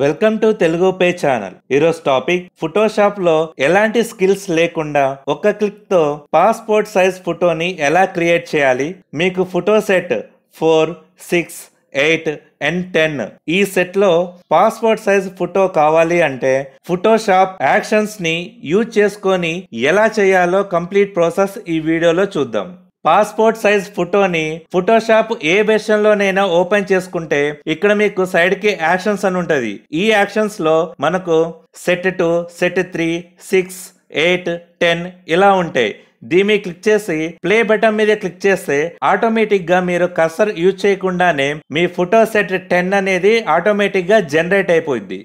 Welcome to Telugu pay channel. ఈరోజు topic Photoshop లో ఎలాంటి స్కిల్స్ లేకుండా ఒక్క క్లిక్ తో పాస్పోర్ట్ సైజ్ ఫోటోని ఎలా క్రియేట్ చేయాలి. మీకు ఫోటో సెట్ 4, 6, 8 అండ్ 10 ఈ సెట్ లో పాస్పోర్ట్ సైజ్ ఫోటో కావాలి అంటే ఫోటోషాప్ యాక్షన్స్ ని యూజ్ చేసుకొని ఎలా చేయాలో కంప్లీట్ ప్రాసెస్ ఈ వీడియోలో చూద్దాం. పాస్పోర్ట్ సైజ్ ఫోటోని ఫోటోషాప్ ఏ వెర్షన్ లోనైనా ఓపెన్ చేసుకుంటే ఇక్కడ మీకు సైడ్ కి యాక్షన్స్ అని ఉంటది. ఈ యాక్షన్స్ లో మనకు సెట్ 2, సెట్ 3, 6, 8, 10 ఇలా ఉంటాయి. దీన్ని క్లిక్ చేసి ప్లే బటన్ మీద క్లిక్ చేస్తే ఆటోమేటిక్ గా మీరు కర్సర్ యూజ్ చేయకుండానే మీ ఫోటో సెట్ 10 అనేది ఆటోమేటిక్ గా జనరేట్ అయిపోయింది.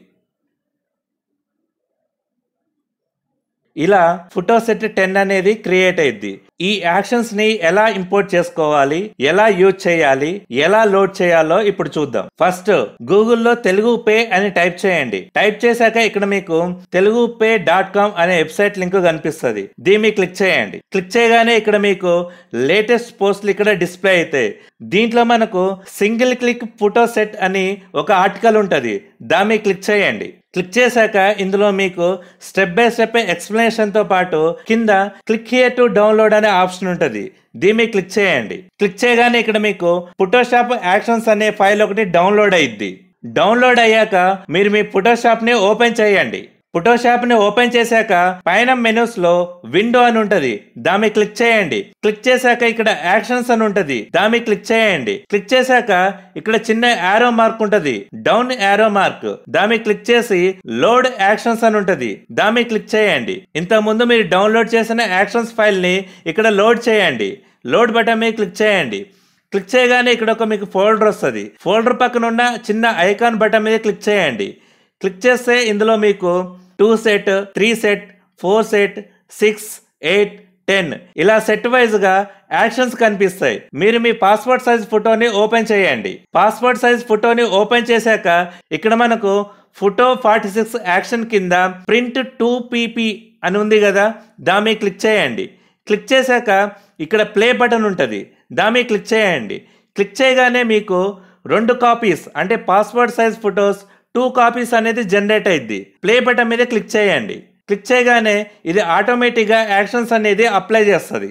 ఇలా ఫోటో సెట్ 10 అనేది క్రియేట్ అయింది. ఈ యాక్షన్స్ ని ఎలా ఇంపోర్ట్ చేసుకోవాలి, ఎలా యూజ్ చేయాలి, ఎలా లోడ్ చేయాలో ఇప్పుడు చూద్దాం. ఫస్ట్ గూగుల్లో తెలుగు పే అని టైప్ చేయండి. టైప్ చేశాక ఇక్కడ మీకు telugupay.com అనే వెబ్సైట్ లింక్ కనిపిస్తుంది. దీన్ని క్లిక్ చేయండి. క్లిక్ చేయగానే ఇక్కడ మీకు లేటెస్ట్ పోస్టులు ఇక్కడ డిస్ప్లే అవుతాయి. దీంట్లో మనకు సింగిల్ క్లిక్ ఫోటో సెట్ అని ఒక ఆర్టికల్ ఉంటుంది. దాన్ని క్లిక్ చేయండి. క్లిక్ చేశాక ఇందులో మీకు స్టెప్ బై స్టెప్ ఎక్స్ప్లెనేషన్ తో పాటు కింద క్లిక్ హియర్ టు డౌన్లోడ్ అనే ఆప్షన్ ఉంటుంది. దీన్ని క్లిక్ చేయండి. క్లిక్ చేయగానే ఇక్కడ మీకు ఫోటోషాప్ యాక్షన్స్ అనే ఫైల్ ఒకటి డౌన్లోడ్ అయ్యిద్ది. డౌన్లోడ్ అయ్యాక మీరు మీ ఫోటోషాప్ ని ఓపెన్ చేయండి. ఫోటోషాప్ ని ఓపెన్ చేశాక పైన మెనూస్ లో విండో అని ఉంటది. దాన్ని క్లిక్ చేయండి. క్లిక్ చేశాక ఇక్కడ యాక్షన్స్ అని ఉంటది. దాన్ని క్లిక్ చేయండి. క్లిక్ చేశాక ఇక్కడ చిన్న యారో మార్క్ ఉంటది, డౌన్ యారో మార్క్. దాన్ని క్లిక్ చేసి లోడ్ యాక్షన్స్ అని ఉంటది. దాన్ని క్లిక్ చేయండి. ఇంత ముందు మీరు డౌన్లోడ్ చేసిన యాక్షన్స్ ఫైల్ ని ఇక్కడ లోడ్ చేయండి. లోడ్ బటన్ మీద క్లిక్ చేయండి. క్లిక్ చేయగానే ఇక్కడ ఒక మీకు ఫోల్డర్ వస్తుంది. ఫోల్డర్ పక్కన ఉన్న చిన్న ఐకాన్ బటన్ మీద క్లిక్ చేయండి. క్లిక్ చేస్తే ఇందులో మీకు 2 సెట్, 3 సెట్, 4 సెట్, 6, 8, 10 ఇలా సెట్ వైజ్ గా యాక్షన్స్ కనిపిస్తాయి. మీరు మీ పాస్పోర్ట్ సైజ్ ఫోటోని ఓపెన్ చేయండి. పాస్పోర్ట్ సైజ్ ఫోటోని ఓపెన్ చేశాక ఇక్కడ మనకు ఫోటో 46 యాక్షన్ కింద ప్రింట్ 2pp అని ఉంది కదా, దాన్ని క్లిక్ చేయండి. క్లిక్ చేశాక ఇక్కడ ప్లే బటన్ ఉంటుంది. దాన్ని క్లిక్ చేయండి. క్లిక్ చేయగానే మీకు 2 కాపీస్ అంటే పాస్పోర్ట్ సైజ్ ఫొటోస్ 2 కాపీస్ అనేది జనరేట్ అయింది. ప్లే బటన్ మీద క్లిక్ చేయండి. క్లిక్ చేయగానే ఇది ఆటోమేటిక్గా యాక్షన్స్ అనేది అప్లై చేస్తుంది.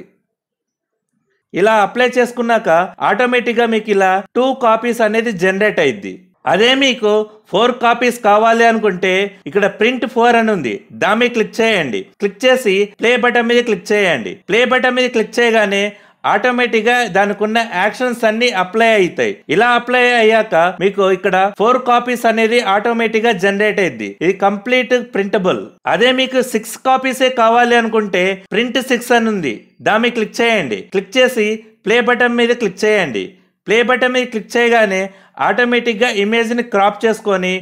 ఇలా అప్లై చేసుకున్నాక ఆటోమేటిక్గా మీకు ఇలా 2 కాపీస్ అనేది జనరేట్ అయింది. అదే మీకు 4 కాపీస్ కావాలి అనుకుంటే ఇక్కడ ప్రింట్ 4 అని ఉంది. దాన్ని క్లిక్ చేయండి. క్లిక్ చేసి ప్లే బటన్ మీద క్లిక్ చేయండి. ప్లే బటన్ మీద క్లిక్ చేయగానే ఆటోమేటిక్ గా దానికి ఉన్న యాక్షన్స్ అన్ని అప్లై అవుతాయి. ఇలా అప్లై అయ్యాక మీకు ఇక్కడ 4 కాపీస్ అనేది ఆటోమేటిక్ గా జనరేట్ అయింది. ఇది కంప్లీట్ ప్రింటబుల్. అదే మీకు 6 కాపీసే కావాలి అనుకుంటే ప్రింట్ 6 అని ఉంది. దాన్ని క్లిక్ చేయండి. క్లిక్ చేసి ప్లే బటన్ మీద క్లిక్ చేయండి. ప్లే బటన్ మీద క్లిక్ చేయగానే ఆటోమేటిక్ గా ఇమేజ్ ని క్రాప్ చేసుకొని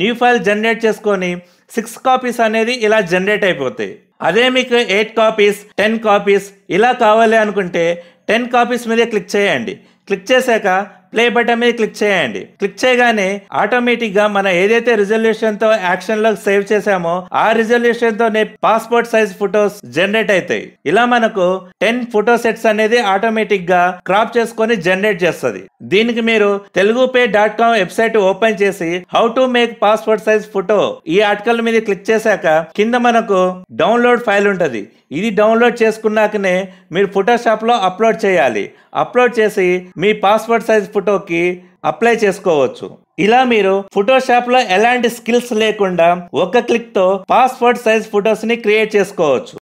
న్యూ ఫైల్ జనరేట్ చేసుకొని 6 కాపీస్ అనేది ఇలా జనరేట్ అయిపోతాయి. అదే మీకు 8 కాపీస్, 10 కాపీస్ ఇలా కావాలి అనుకుంటే 10 కాపీస్ మీద క్లిక్ చేయండి. క్లిక్ చేశాక ప్లే బటన్ మీద క్లిక్ చేయండి. క్లిక్ చేయగానే ఆటోమేటిక్ గా మనం ఏదైతే రిజల్యూషన్ తో యాక్షన్ లో సేవ్ చేసామో ఆ రిజల్యూషన్ తో పాస్పోర్ట్ సైజ్ ఫొటోస్ జనరేట్ అవుతాయి. ఇలా మనకు 10 ఫోటో సెట్స్ అనేది ఆటోమేటిక్ గా క్రాప్ చేసుకొని జనరేట్ చేస్తుంది. దీనికి మీరు telugupay.com వెబ్సైట్ ఓపెన్ చేసి how to make passport size photo ఈ ఆర్టికల్ మీద క్లిక్ చేశాక కింద మనకు డౌన్లోడ్ ఫైల్ ఉంటది. ఇది డౌన్లోడ్ చేసుకున్నాకనే మీరు ఫోటోషాప్ లో అప్లోడ్ చేయాలి. అప్లోడ్ చేసి మీ పాస్పోర్ట్ సైజ్ ఫోటోకి అప్లై చేసుకోవచ్చు. ఇలా మీరు ఫోటోషాప్ లో ఎలాంటి స్కిల్స్ లేకుండా ఒక్క క్లిక్ తో పాస్పోర్ట్ సైజ్ ఫోటోస్ ని క్రియేట్ చేసుకోవచ్చు.